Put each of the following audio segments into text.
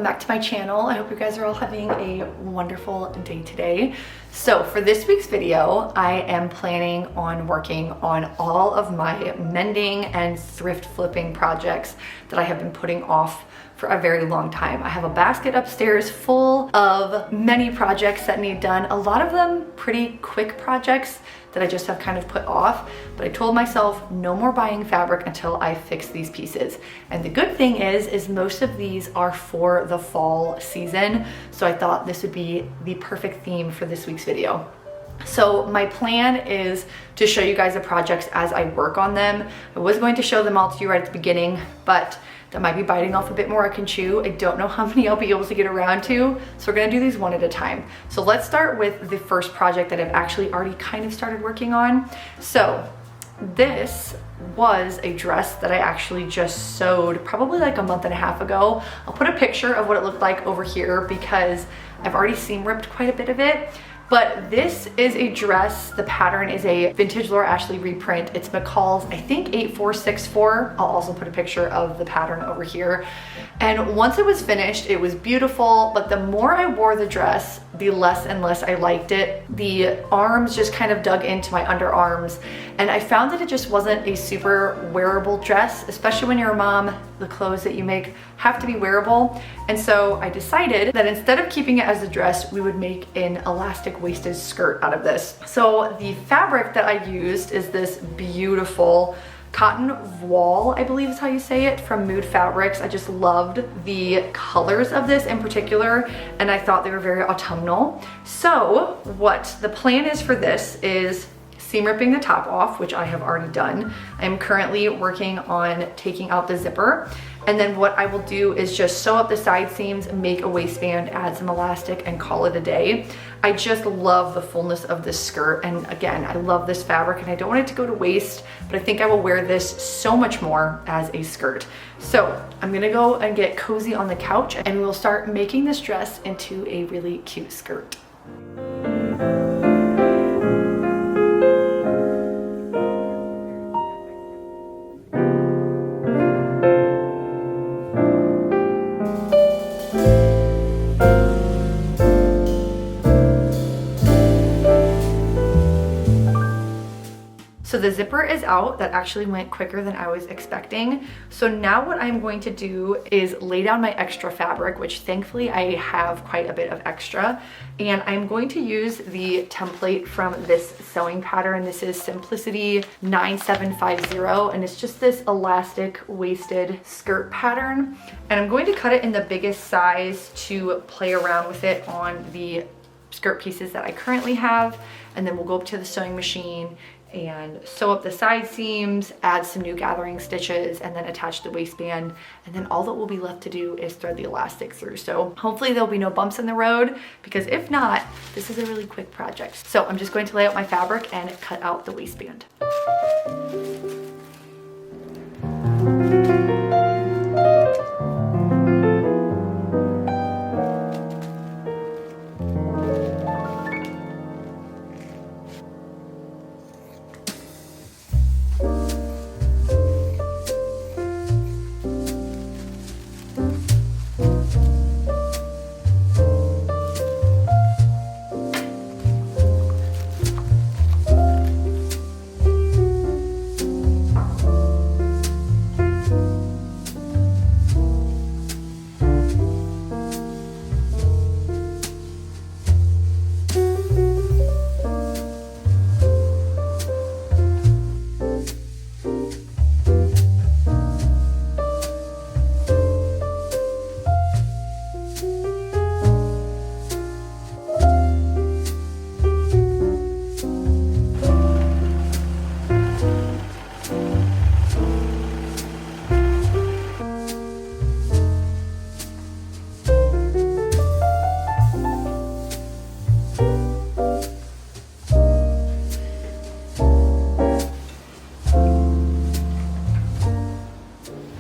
welcome back to my channel. I hope you guys are all having a wonderful day today. So for this week's video, I am planning on working on all of my mending and thrift flipping projects that I have been putting off for a very long time. I have a basket upstairs full of many projects that need done, a lot of them pretty quick projects that I just have kind of put off, but I told myself no more buying fabric until I fix these pieces. And the good thing is most of these are for the fall season, so I thought this would be the perfect theme for this week's video. So my plan is to show you guys the projects as I work on them. I was going to show them all to you right at the beginning, but that might be biting off a bit more I can chew. I don't know how many I'll be able to get around to, so we're gonna do these one at a time. So let's start with the first project that I've actually already kind of started working on. So this was a dress that I actually just sewed probably like a month and a half ago. I'll put a picture of what it looked like over here because I've already seam ripped quite a bit of it. But this is a dress. The pattern is a vintage Laura Ashley reprint. It's McCall's, I think 8464. I'll also put a picture of the pattern over here. And once it was finished, it was beautiful, but the more I wore the dress, the less and less I liked it. The arms just kind of dug into my underarms, and I found that it just wasn't a super wearable dress, especially when you're a mom. The clothes that you make have to be wearable. And so I decided that instead of keeping it as a dress, we would make an elastic waisted skirt out of this. So the fabric that I used is this beautiful cotton voile, I believe is how you say it, from Mood Fabrics. I just loved the colors of this in particular, and I thought they were very autumnal. So what the plan is for this is seam ripping the top off, which I have already done. I'm currently working on taking out the zipper. And then what I will do is just sew up the side seams, make a waistband, add some elastic, and call it a day. I just love the fullness of this skirt. And again, I love this fabric and I don't want it to go to waste, but I think I will wear this so much more as a skirt. So I'm gonna go and get cozy on the couch and we'll start making this dress into a really cute skirt. So the zipper is out. That actually went quicker than I was expecting. So now what I'm going to do is lay down my extra fabric, which thankfully I have quite a bit of extra. And I'm going to use the template from this sewing pattern. This is Simplicity 9750, and it's just this elastic waisted skirt pattern. And I'm going to cut it in the biggest size to play around with it on the skirt pieces that I currently have. And then we'll go up to the sewing machine and sew up the side seams, add some new gathering stitches, and then attach the waistband. And then all that will be left to do is thread the elastic through. So hopefully there'll be no bumps in the road, because if not, this is a really quick project. So I'm just going to lay out my fabric and cut out the waistband.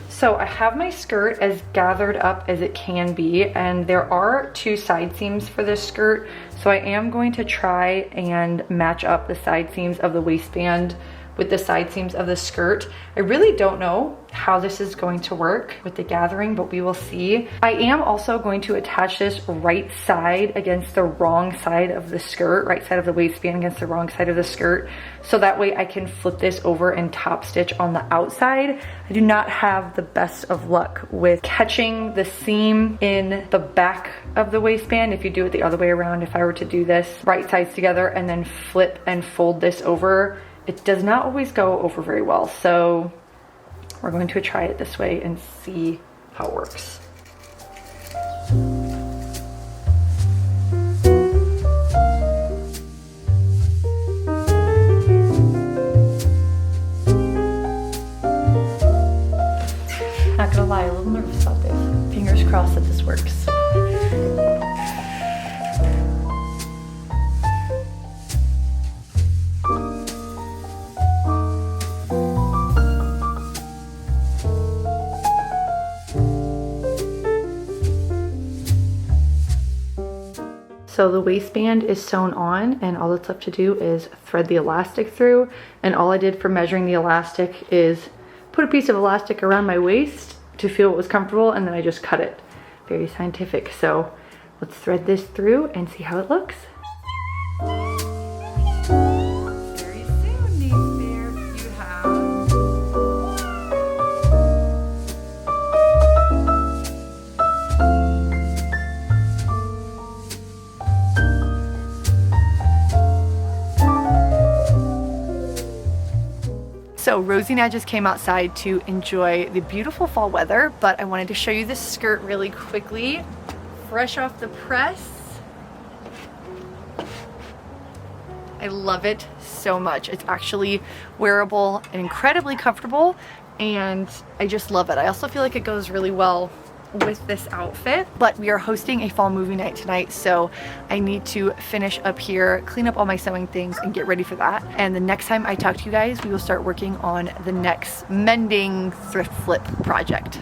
So I have my skirt as gathered up as it can be, and there are two side seams for this skirt. So I am going to try and match up the side seams of the waistband with the side seams of the skirt. I really don't know how this is going to work with the gathering, but we will see. I am also going to attach this right side against the wrong side of the skirt, right side of the waistband against the wrong side of the skirt. So that way I can flip this over and top stitch on the outside. I do not have the best of luck with catching the seam in the back of the waistband. If you do it the other way around, if I were to do this right sides together and then flip and fold this over, it does not always go over very well. So we're going to try it this way and see how it works. Not gonna lie, a little nervous about this. Fingers crossed that this works. So the waistband is sewn on and all that's left to do is thread the elastic through. And all I did for measuring the elastic is put a piece of elastic around my waist to feel what was comfortable, and then I just cut it. Very scientific. So let's thread this through and see how it looks. Very soon, Nace Bear, you have So Rosie and I just came outside to enjoy the beautiful fall weather, but I wanted to show you this skirt really quickly, fresh off the press. I love it so much. It's actually wearable and incredibly comfortable, and I just love it. I also feel like it goes really well with this outfit, but we are hosting a fall movie night tonight, so I need to finish up here, clean up all my sewing things, and get ready for that. And the next time I talk to you guys, we will start working on the next mending thrift flip project.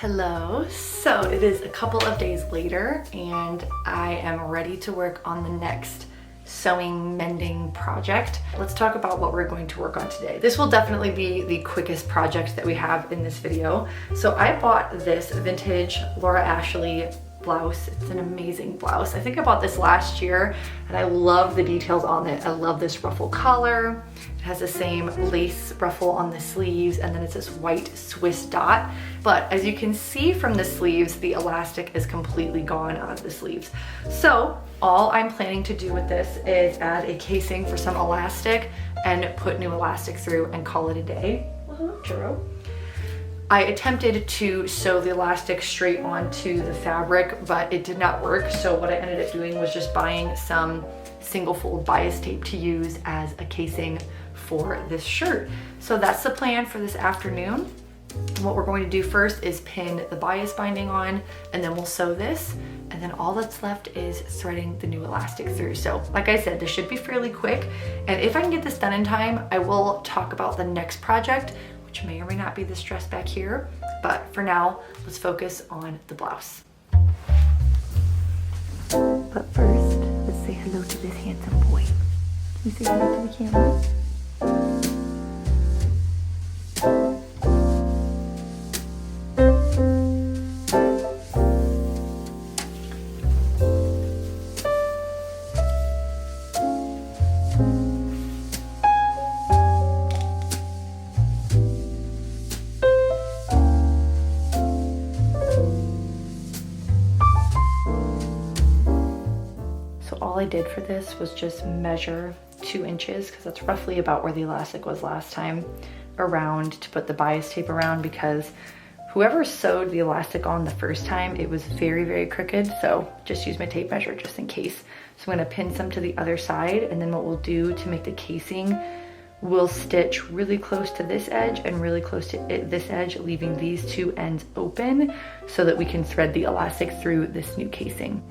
Hello. So it is a couple of days later and I am ready to work on the next sewing mending project. Let's talk about what we're going to work on today. This will definitely be the quickest project that we have in this video. So I bought this vintage Laura Ashley blouse. It's an amazing blouse. I think I bought this last year and I love the details on it. I love this ruffle collar. It has the same lace ruffle on the sleeves, and then it's this white Swiss dot. But as you can see from the sleeves, the elastic is completely gone out of the sleeves. So all I'm planning to do with this is add a casing for some elastic and put new elastic through and call it a day. Well, hello, Churro. I attempted to sew the elastic straight onto the fabric, but it did not work. So what I ended up doing was just buying some single fold bias tape to use as a casing for this shirt. So that's the plan for this afternoon. What we're going to do first is pin the bias binding on, and then we'll sew this. And then all that's left is threading the new elastic through. So like I said, this should be fairly quick. And if I can get this done in time, I will talk about the next project, which may or may not be this dress back here. But for now, let's focus on the blouse. But first, let's say hello to this handsome boy. Can you say hello to the camera? All I did for this was just measure 2 inches, because that's roughly about where the elastic was last time, around to put the bias tape around, because Whoever sewed the elastic on the first time, it was very, very crooked. So just use my tape measure just in case. So I'm gonna pin some to the other side, and then what we'll do to make the casing, we'll stitch really close to this edge and really close to this edge, leaving these two ends open so that we can thread the elastic through this new casing.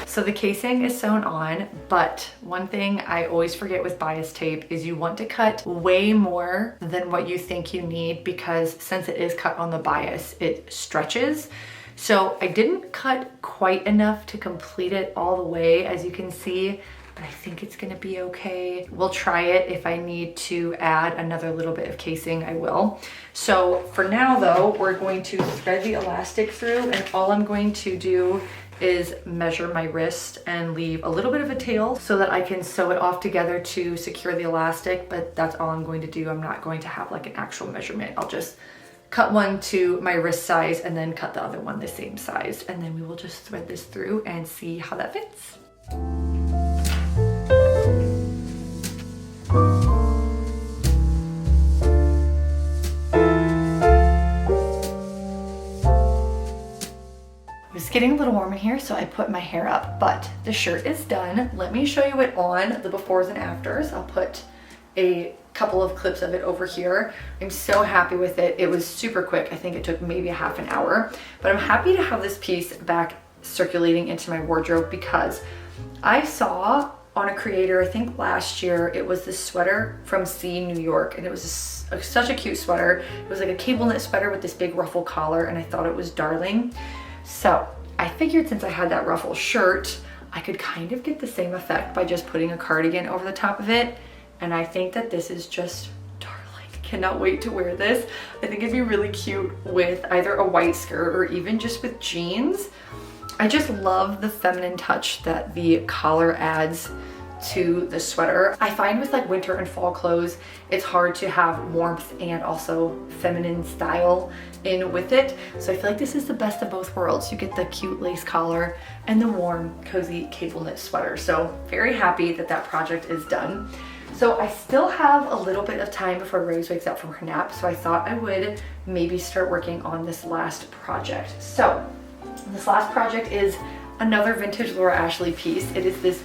So the casing is sewn on, but one thing I always forget with bias tape is you want to cut way more than what you think you need, because since it is cut on the bias, it stretches. So I didn't cut quite enough to complete it all the way, as you can see, but I think it's gonna be okay. We'll try it. If I need to add another little bit of casing, I will. So for now though, we're going to thread the elastic through, and all I'm going to do is measure my wrist and leave a little bit of a tail so that I can sew it off together to secure the elastic, but that's all I'm going to do. I'm not going to have like an actual measurement. I'll just cut one to my wrist size and then cut the other one the same size, and then we will just thread this through and see how that fits. It's getting a little warm in here, so I put my hair up, but the shirt is done. Let me show you it on, the befores and afters. I'll put a couple of clips of it over here. I'm so happy with it. It was super quick. I think it took maybe a half an hour, but I'm happy to have this piece back circulating into my wardrobe, because I saw on a creator, I think last year, it was this sweater from C New York, and it was such a cute sweater. It was like a cable knit sweater with this big ruffle collar, and I thought it was darling. So I figured since I had that ruffle shirt, I could kind of get the same effect by just putting a cardigan over the top of it. And I think that this is just darling. Cannot wait to wear this. I think it'd be really cute with either a white skirt or even just with jeans. I just love the feminine touch that the collar adds to the sweater. I find with like winter and fall clothes, it's hard to have warmth and also feminine style in with it. So I feel like this is the best of both worlds. You get the cute lace collar and the warm, cozy cable knit sweater. So very happy that that project is done. So I still have a little bit of time before Rose wakes up from her nap. So I thought I would maybe start working on this last project. So this last project is another vintage Laura Ashley piece. It is this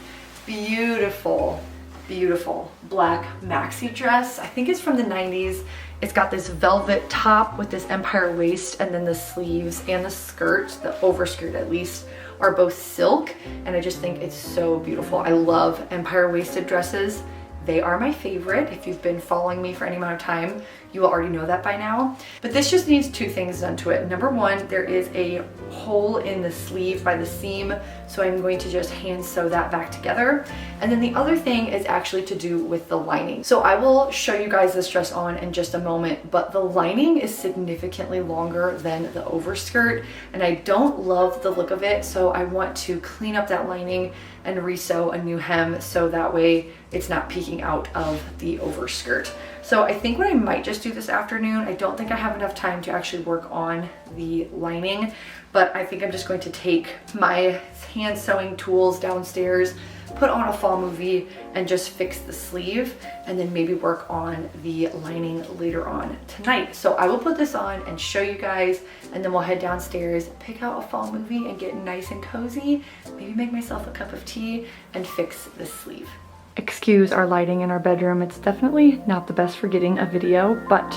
beautiful, beautiful black maxi dress. I think it's from the 90s. It's got this velvet top with this empire waist, and then the sleeves and the skirt, the overskirt at least, are both silk, and I just think it's so beautiful. I love empire waisted dresses. They are my favorite. If you've been following me for any amount of time, you will already know that by now. But this just needs two things done to it. Number one, there is a hole in the sleeve by the seam, so I'm going to just hand sew that back together. And then the other thing is actually to do with the lining. So I will show you guys this dress on in just a moment, but the lining is significantly longer than the overskirt, and I don't love the look of it, so I want to clean up that lining and resew a new hem so that way it's not peeking out of the overskirt. So I think what I might just do this afternoon, I don't think I have enough time to actually work on the lining, but I think I'm just going to take my hand sewing tools downstairs, put on a fall movie, and just fix the sleeve, and then maybe work on the lining later on tonight. So I will put this on and show you guys, and then we'll head downstairs, pick out a fall movie and get nice and cozy, maybe make myself a cup of tea and fix the sleeve. Excuse our lighting in our bedroom. It's definitely not the best for getting a video, but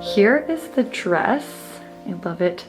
here is the dress. I love it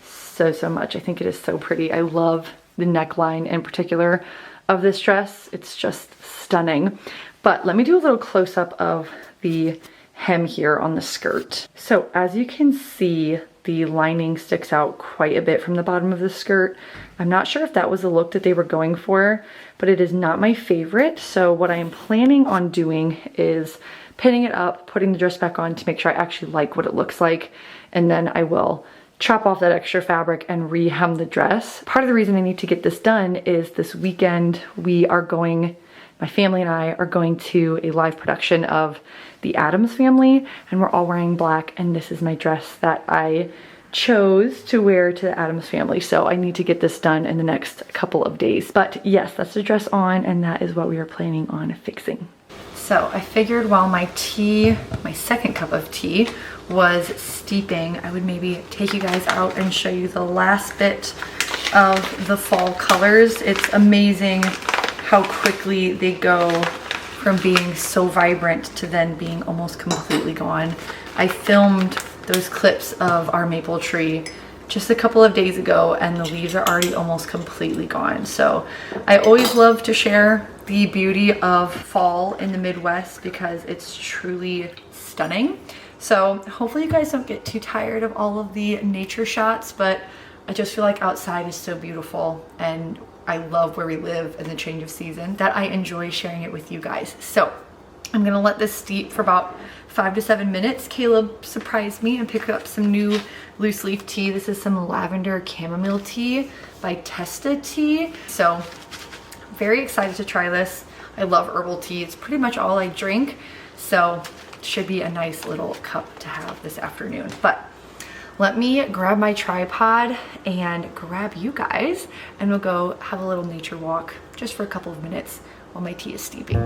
so, so much. I think it is so pretty. I love the neckline in particular of this dress. It's just stunning. But let me do a little close-up of the hem here on the skirt. So as you can see, the lining sticks out quite a bit from the bottom of the skirt. I'm not sure if that was the look that they were going for, but it is not my favorite. So what I am planning on doing is pinning it up, putting the dress back on to make sure I actually like what it looks like, and then I will chop off that extra fabric and re-hem the dress. Part of the reason I need to get this done is this weekend we are going, my family and I are going to a live production of The Addams Family, and we're all wearing black, and this is my dress that I chose to wear to the Addams Family. So I need to get this done in the next couple of days. But yes, that's the dress on, and that is what we are planning on fixing. So I figured while my tea, my second cup of tea, was steeping, I would maybe take you guys out and show you the last bit of the fall colors. It's amazing how quickly they go from being so vibrant to then being almost completely gone. I filmed those clips of our maple tree just a couple of days ago, and the leaves are already almost completely gone. So I always love to share the beauty of fall in the Midwest because it's truly stunning. So hopefully you guys don't get too tired of all of the nature shots, but I just feel like outside is so beautiful, and I love where we live and the change of season that I enjoy sharing it with you guys. So I'm gonna let this steep for about 5 to 7 minutes. Caleb surprised me and picked up some new loose leaf tea. This is some lavender chamomile tea by Testa Tea. So very excited to try this. I love herbal tea. It's pretty much all I drink. So it should be a nice little cup to have this afternoon. But let me grab my tripod and grab you guys, and we'll go have a little nature walk just for a couple of minutes while my tea is steeping.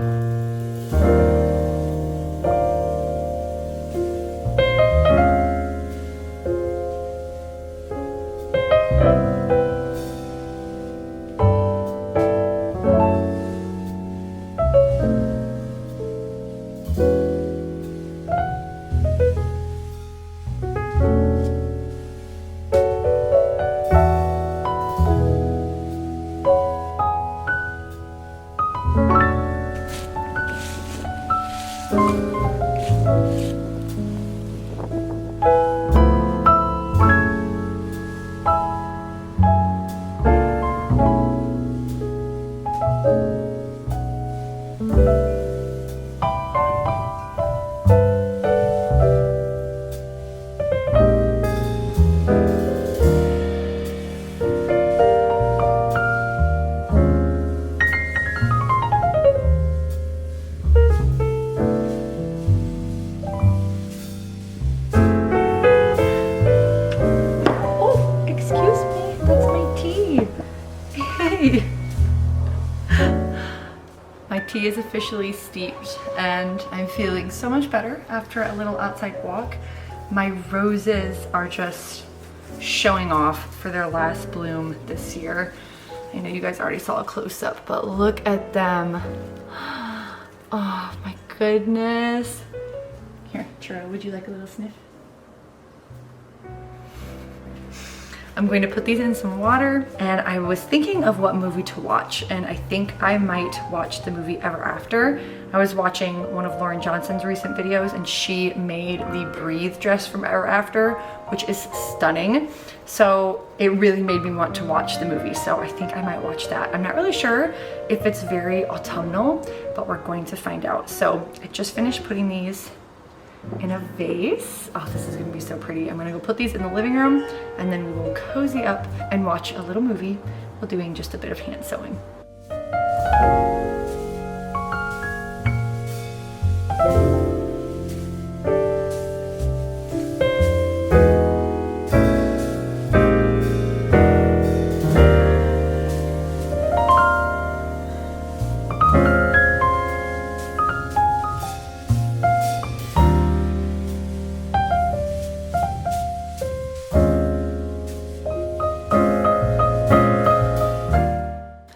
My tea is officially steeped and I'm feeling so much better after a little outside walk. My roses are just showing off for their last bloom this year. I know you guys already saw a close-up, but look at them. Oh my goodness. Here, Churro, would you like a little sniff? I'm going to put these in some water, and I was thinking of what movie to watch, and I think I might watch the movie Ever After. I was watching one of Lauren Johnson's recent videos, and she made the Breathe dress from Ever After, which is stunning. So it really made me want to watch the movie, so I think I might watch that. I'm not really sure if it's very autumnal, but we're going to find out. So I just finished putting these in a vase. Oh, this is gonna be so pretty. I'm gonna go put these in the living room, and then we will cozy up and watch a little movie while doing just a bit of hand sewing.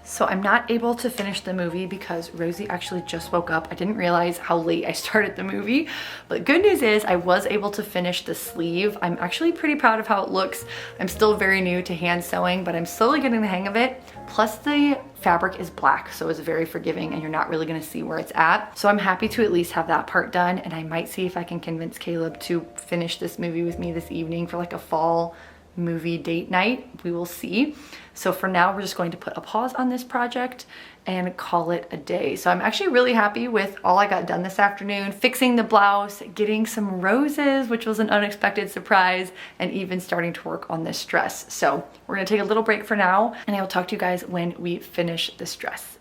So I'm not able to finish the movie because Rosie actually just woke up. I didn't realize how late I started the movie, but good news is I was able to finish the sleeve. I'm actually pretty proud of how it looks. I'm still very new to hand sewing, but I'm slowly getting the hang of it. Plus the fabric is black, so it's very forgiving and you're not really gonna see where it's at. So I'm happy to at least have that part done, and I might see if I can convince Caleb to finish this movie with me this evening for like a fall movie date night. We will see. So for now, we're just going to put a pause on this project and call it a day. So I'm actually really happy with all I got done this afternoon, fixing the blouse, getting some roses, which was an unexpected surprise, and even starting to work on this dress. So we're gonna take a little break for now, and I will talk to you guys when we finish this dress.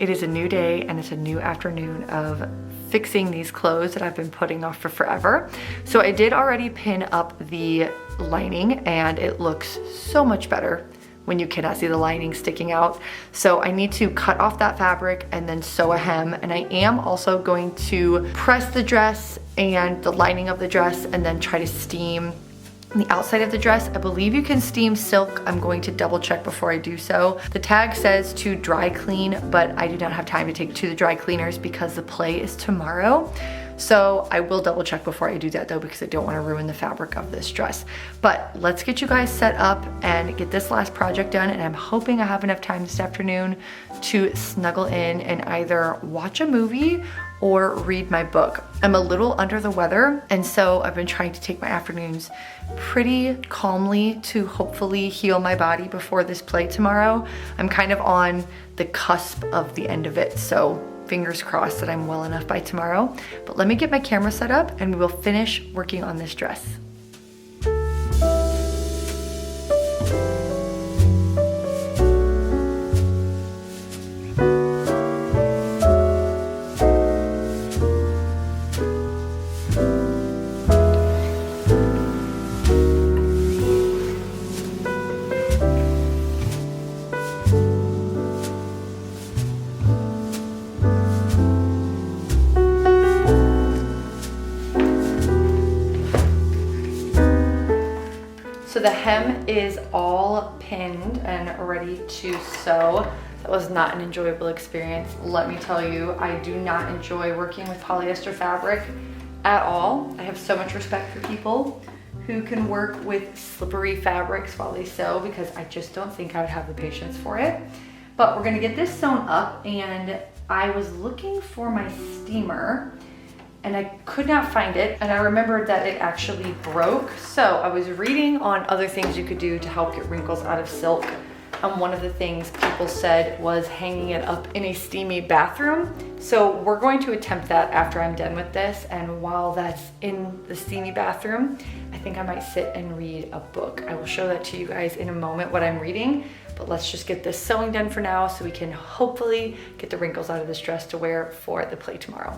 It is a new day and it's a new afternoon of fixing these clothes that I've been putting off for forever. So I did already pin up the lining and it looks so much better when you cannot see the lining sticking out. So I need to cut off that fabric and then sew a hem. And I am also going to press the dress and the lining of the dress and then try to steam the outside of the dress. I believe you can steam silk. I'm going to double check before I do so. The tag says to dry clean, but I do not have time to take it to the dry cleaners because the play is tomorrow. So I will double check before I do that though, because I don't want to ruin the fabric of this dress. But let's get you guys set up and get this last project done. And I'm hoping I have enough time this afternoon to snuggle in and either watch a movie or read my book. I'm a little under the weather, and so I've been trying to take my afternoons pretty calmly to hopefully heal my body before this play tomorrow. I'm kind of on the cusp of the end of it, so fingers crossed that I'm well enough by tomorrow. But let me get my camera set up and we will finish working on this dress. So the hem is all pinned and ready to sew. That was not an enjoyable experience. Let me tell you, I do not enjoy working with polyester fabric at all. I have so much respect for people who can work with slippery fabrics while they sew because I just don't think I would have the patience for it. But we're gonna get this sewn up, and I was looking for my steamer and I could not find it, and I remembered that it actually broke. So I was reading on other things you could do to help get wrinkles out of silk. One of the things people said was hanging it up in a steamy bathroom. So we're going to attempt that after I'm done with this, and while that's in the steamy bathroom, I think I might sit and read a book. I will show that to you guys in a moment what I'm reading, but let's just get this sewing done for now so we can hopefully get the wrinkles out of this dress to wear for the play tomorrow.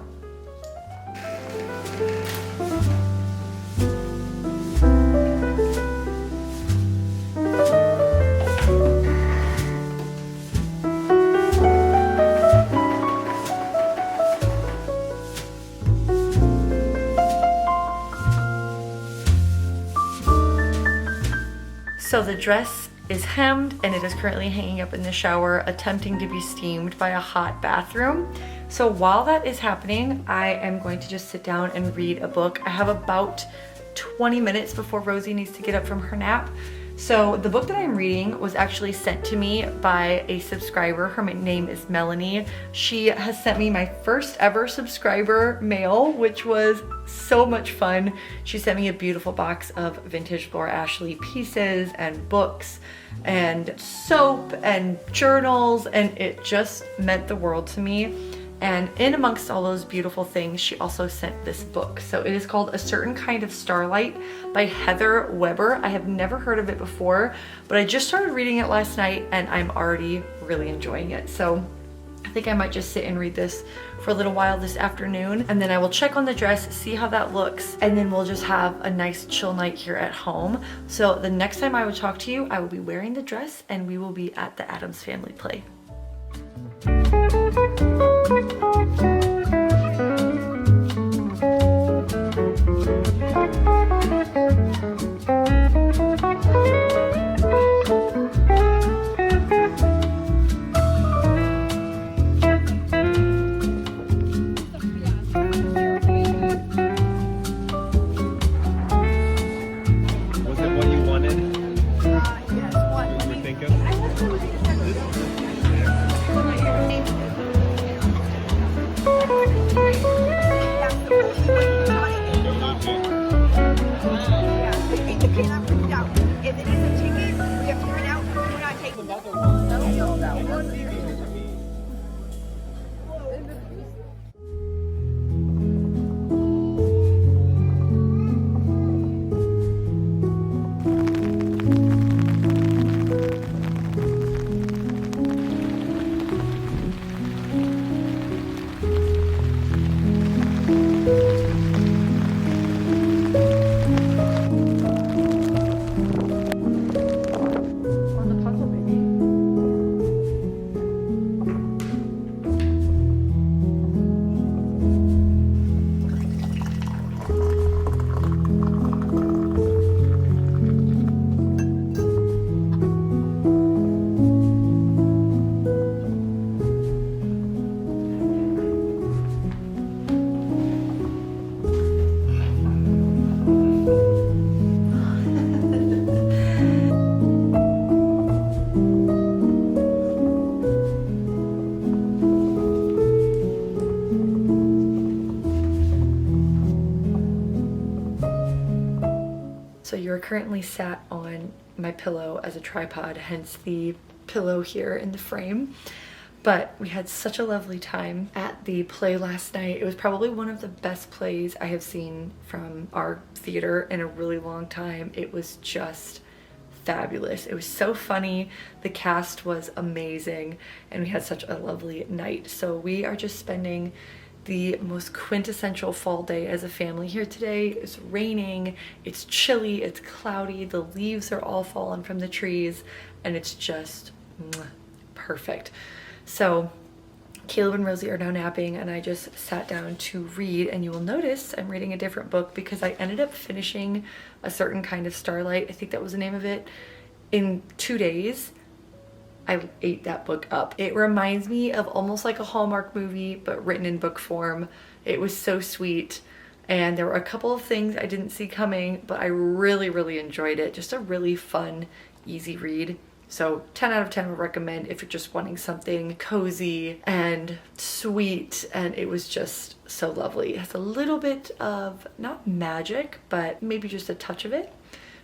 So the dress is hemmed and it is currently hanging up in the shower, attempting to be steamed by a hot bathroom. So while that is happening, I am going to just sit down and read a book. I have about 20 minutes before Rosie needs to get up from her nap. So the book that I'm reading was actually sent to me by a subscriber. Her name is Melanie. She has sent me my first ever subscriber mail, which was so much fun. She sent me a beautiful box of vintage Laura Ashley pieces and books and soap and journals, and it just meant the world to me. And in amongst all those beautiful things, she also sent this book. So it is called A Certain Kind of Starlight by Heather Weber. I have never heard of it before, but I just started reading it last night and I'm already really enjoying it. So I think I might just sit and read this for a little while this afternoon, and then I will check on the dress, see how that looks, and then we'll just have a nice chill night here at home. So the next time I will talk to you, I will be wearing the dress and we will be at the Addams Family play. currently sat on my pillow as a tripod, hence the pillow here in the frame. But we had such a lovely time at the play last night. It was probably one of the best plays I have seen from our theater in a really long time. It was just fabulous. It was so funny. The cast was amazing and we had such a lovely night. So we are just spending the most quintessential fall day as a family here today. It's raining, it's chilly, it's cloudy, the leaves are all fallen from the trees, and it's just perfect. So Caleb and Rosie are now napping and I just sat down to read, and you will notice I'm reading a different book because I ended up finishing A Certain Kind of Starlight, I think that was the name of it, in 2 days. I ate that book up. It reminds me of almost like a Hallmark movie, but written in book form. It was so sweet, and there were a couple of things I didn't see coming, but I really enjoyed it. Just a really fun, easy read. So 10 out of 10 would recommend if you're just wanting something cozy and sweet, and it was just so lovely. It has a little bit of, not magic, but maybe just a touch of it.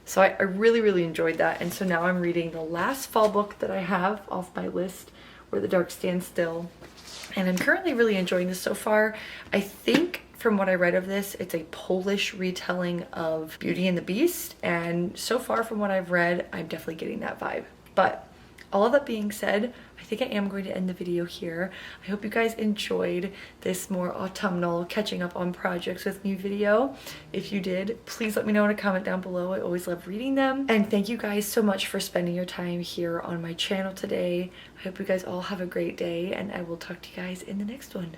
So I really enjoyed that, and so now I'm reading the last fall book that I have off my list, Where the Dark Stands Still, and I'm currently really enjoying this so far. I think from what I read of this, it's a Polish retelling of Beauty and the Beast, and so far from what I've read, I'm definitely getting that vibe. But all of that being said, I think I am going to end the video here. I hope you guys enjoyed this more autumnal catching up on projects with me video. If you did, please let me know in a comment down below. I always love reading them. And thank you guys so much for spending your time here on my channel today. I hope you guys all have a great day, and I will talk to you guys in the next one.